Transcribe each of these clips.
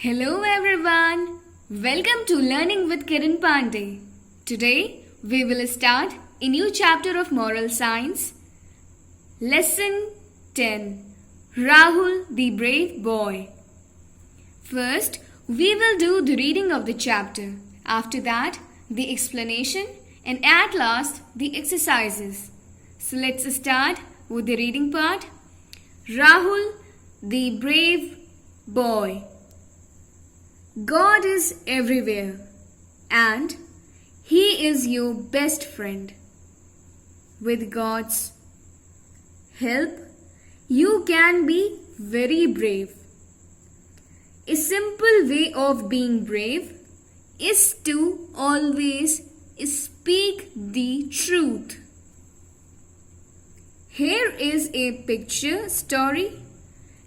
Hello everyone. Welcome to Learning with Kiran Pandey. Today we will start a new chapter of Moral Science. Lesson 10. Rahul the Brave Boy. First, we will do the reading of the chapter. After that, the explanation and at last the exercises. So let's start with the reading part. Rahul the Brave Boy. God is everywhere and He is your best friend. With God's help, you can be very brave. A simple way of being brave is to always speak the truth. Here is a picture story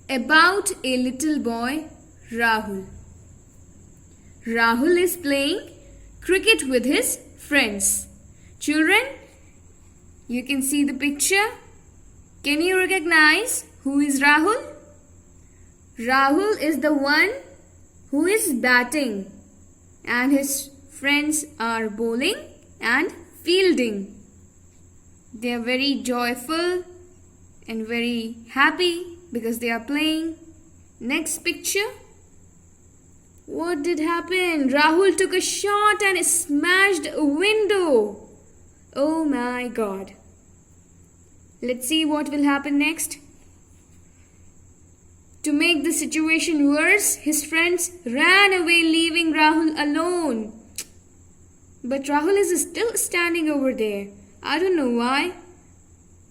about a little boy, Rahul. Rahul is playing cricket with his friends. Children, you can see the picture. Can you recognize who is Rahul? Rahul is the one who is batting and his friends are bowling and fielding. They are very joyful and very happy because they are playing. Next picture. What did happen? Rahul took a shot and smashed a window. Oh my God. Let's see what will happen next. To make the situation worse, his friends ran away, leaving Rahul alone. But Rahul is still standing over there. I don't know why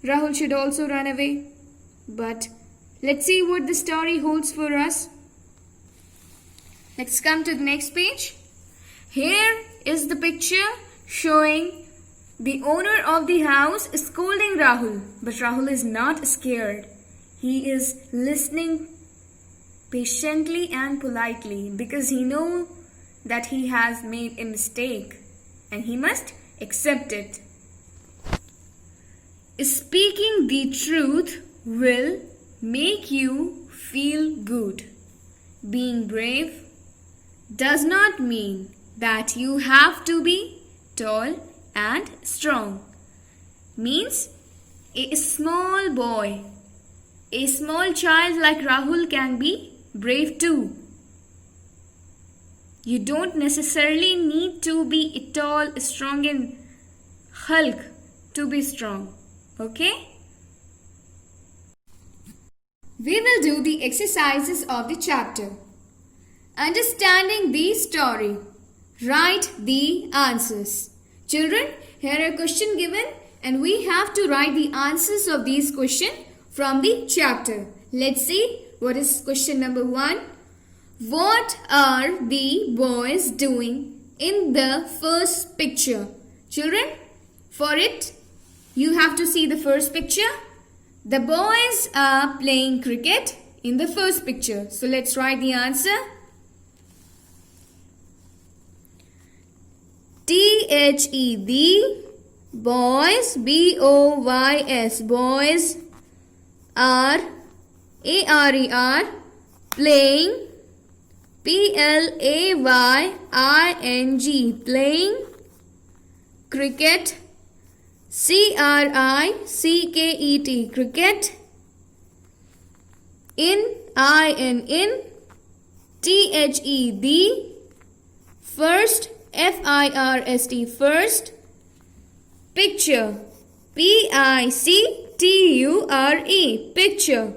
Rahul should also run away. But let's see what the story holds for us. Let's come to the next page. Here is the picture showing the owner of the house scolding Rahul. But Rahul is not scared. He is listening patiently and politely because he knows that he has made a mistake and he must accept it. Speaking the truth will make you feel good. Being brave does not mean that you have to be tall and strong. Means a small boy, a small child like Rahul can be brave too. You don't necessarily need to be tall, strong and Hulk to be strong. Okay? We will do the exercises of the chapter. Understanding the story. Write the answers. Children, here are question given and we have to write the answers of these questions from the chapter. Let's see what is question number 1. What are the boys doing in the first picture? Children, for it, you have to see the first picture. The boys are playing cricket in the first picture. So let's write the answer. The boys, B-O-Y-S, boys are, A-R-E-R, playing, P-L-A-Y-I-N-G, playing, cricket, C-R-I-C-K-E-T, cricket, in, I-N, T-H-E, first, F-I-R-S-T, first, picture, P-I-C-T-U-R-E, picture.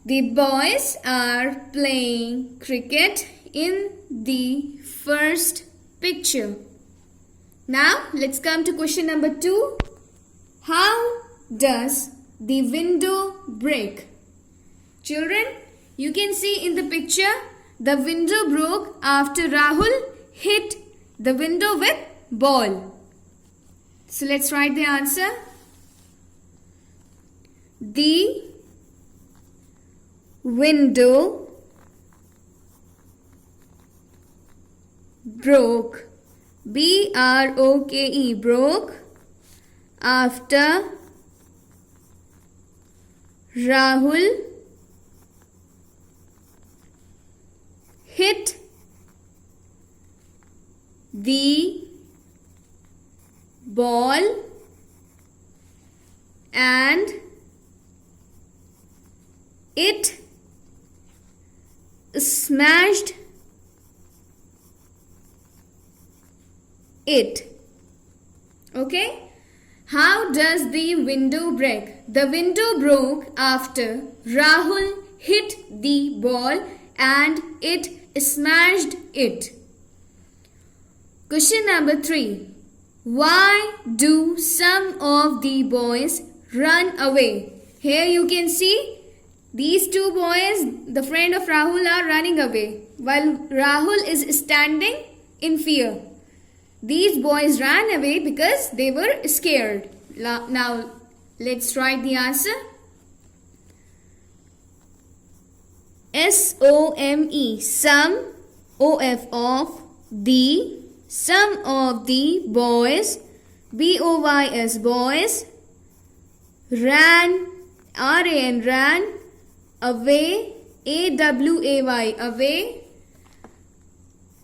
The boys are playing cricket in the first picture. Now, let's come to question number 2. How does the window break? Children, you can see in the picture, the window broke after Rahul hit the window with ball. So let's write the answer. The window broke, B-R-O-K-E, broke after Rahul hit the ball and it smashed it. Okay? How does the window break? The window broke after Rahul hit the ball and it smashed it. Question number 3. Why do some of the boys run away? Here you can see these two boys, the friend of Rahul, are running away while Rahul is standing in fear. These boys ran away because they were scared. Now, let's write the answer. S-O-M-E, some, O-F of the, some of the boys, B-O-Y-S, boys, ran, R-A-N, ran, away, A-W-A-Y, away,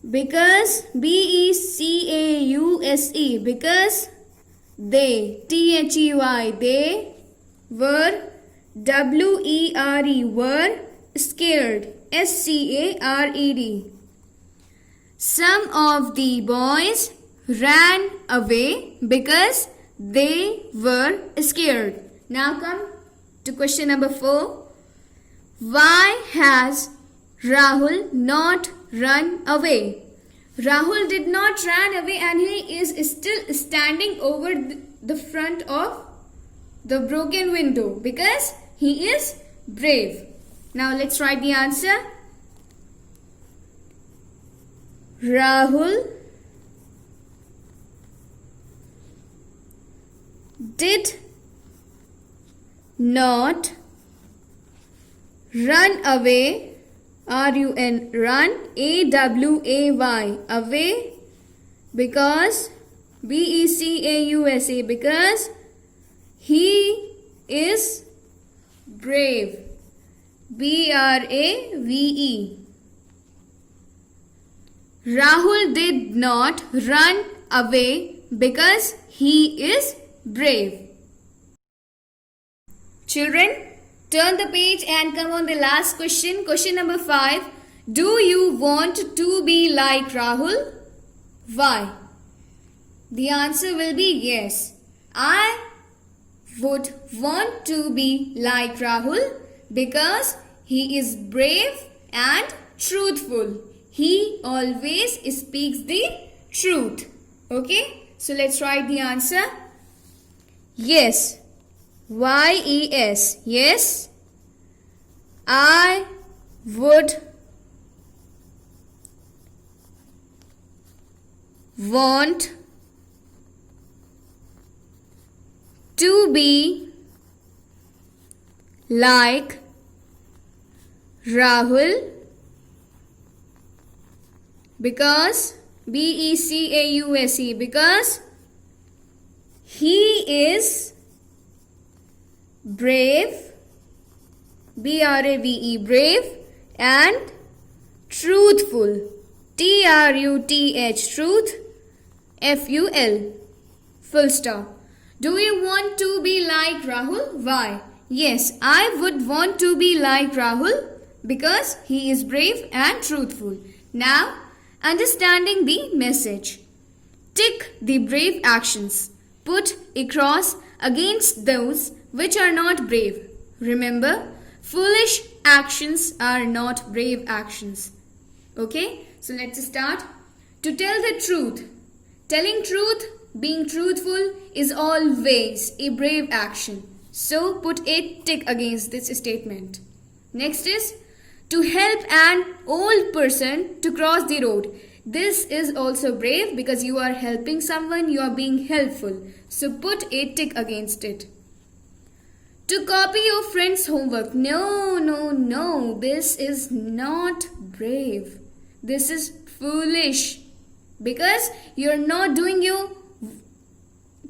because B-E-C-A-U-S-E, because they, T-H-E-Y, they were, W-E-R-E, were scared, S-C-A-R-E-D. Some of the boys ran away because they were scared. Now come to question number 4. Why has Rahul not run away? Rahul did not run away and he is still standing over the front of the broken window because he is brave. Now let's write the answer. Rahul did not run away, R-U-N, run, A-W-A-Y, away, because, B-E-C-A-U-S-A, because he is brave, B-R-A-V-E. Rahul did not run away because he is brave. Children, turn the page and come on the last question. Question number 5. Do you want to be like Rahul? Why? The answer will be yes. I would want to be like Rahul because he is brave and truthful. He always speaks the truth. Okay? So let's write the answer. Yes. Y-E-S. Yes. I would want to be like Rahul because B-E-C-A-U-S-E, because he is brave, B-R-A-V-E, brave, and truthful, T-R-U-T-H, truth, F-U-L, full stop. Do you want to be like Rahul? Why? Yes, I would want to be like Rahul because he is brave and truthful. Now, understanding the message. Tick the brave actions. Put a cross against those which are not brave. Remember, foolish actions are not brave actions. Okay, so let's start. To tell the truth. Telling truth, being truthful is always a brave action. So put a tick against this statement. Next is to help an old person to cross the road. This is also brave because you are helping someone, you are being helpful. So put a tick against it. To copy your friend's homework. No. This is not brave. This is foolish. Because you're not doing your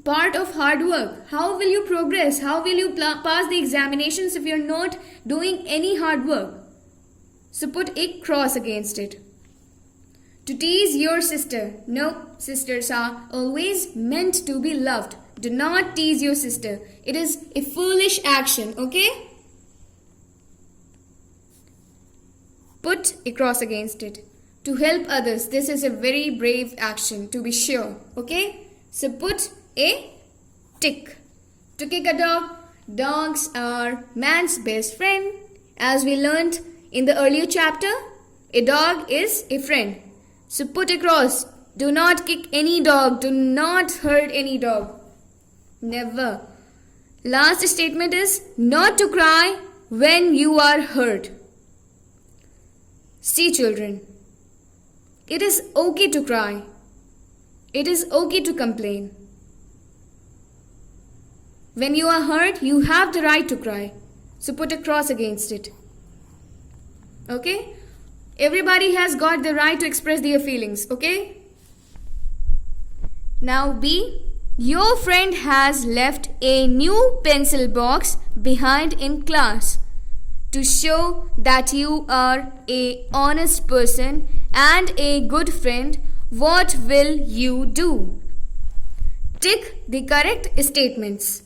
part of hard work. How will you progress? How will you pass the examinations if you're not doing any hard work? So put a cross against it. To tease your sister. No, sisters are always meant to be loved. Do not tease your sister. It is a foolish action, okay? Put a cross against it. To help others. This is a very brave action, to be sure, okay? So put a tick. To kick a dog. Dogs are man's best friend. As we learned in the earlier chapter, a dog is a friend. So put a cross. Do not kick any dog. Do not hurt any dog. Never. Last statement is not to cry when you are hurt. See, children, it is okay to cry. It is okay to complain. When you are hurt, you have the right to cry. So put a cross against it. Okay? Everybody has got the right to express their feelings. Okay? Now B. Your friend has left a new pencil box behind in class. To show that you are an honest person and a good friend, what will you do? Tick the correct statements.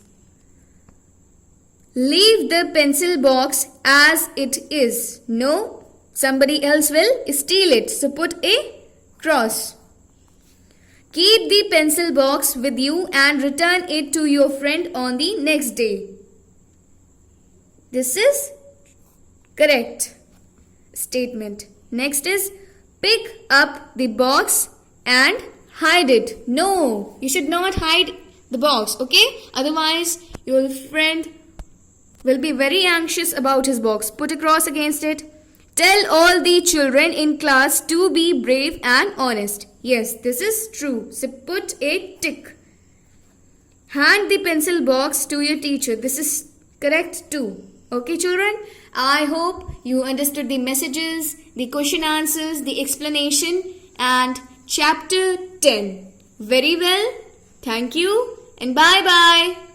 Leave the pencil box as it is. No, somebody else will steal it. So put a cross. Keep the pencil box with you and return it to your friend on the next day. This is correct statement. Next is pick up the box and hide it. No, you should not hide the box, okay? Otherwise, your friend will be very anxious about his box. Put a cross against it. Tell all the children in class to be brave and honest. Yes, this is true. So put a tick. Hand the pencil box to your teacher. This is correct too. Okay, children? I hope you understood the messages, the question answers, the explanation and chapter 10. Very well. Thank you and bye-bye.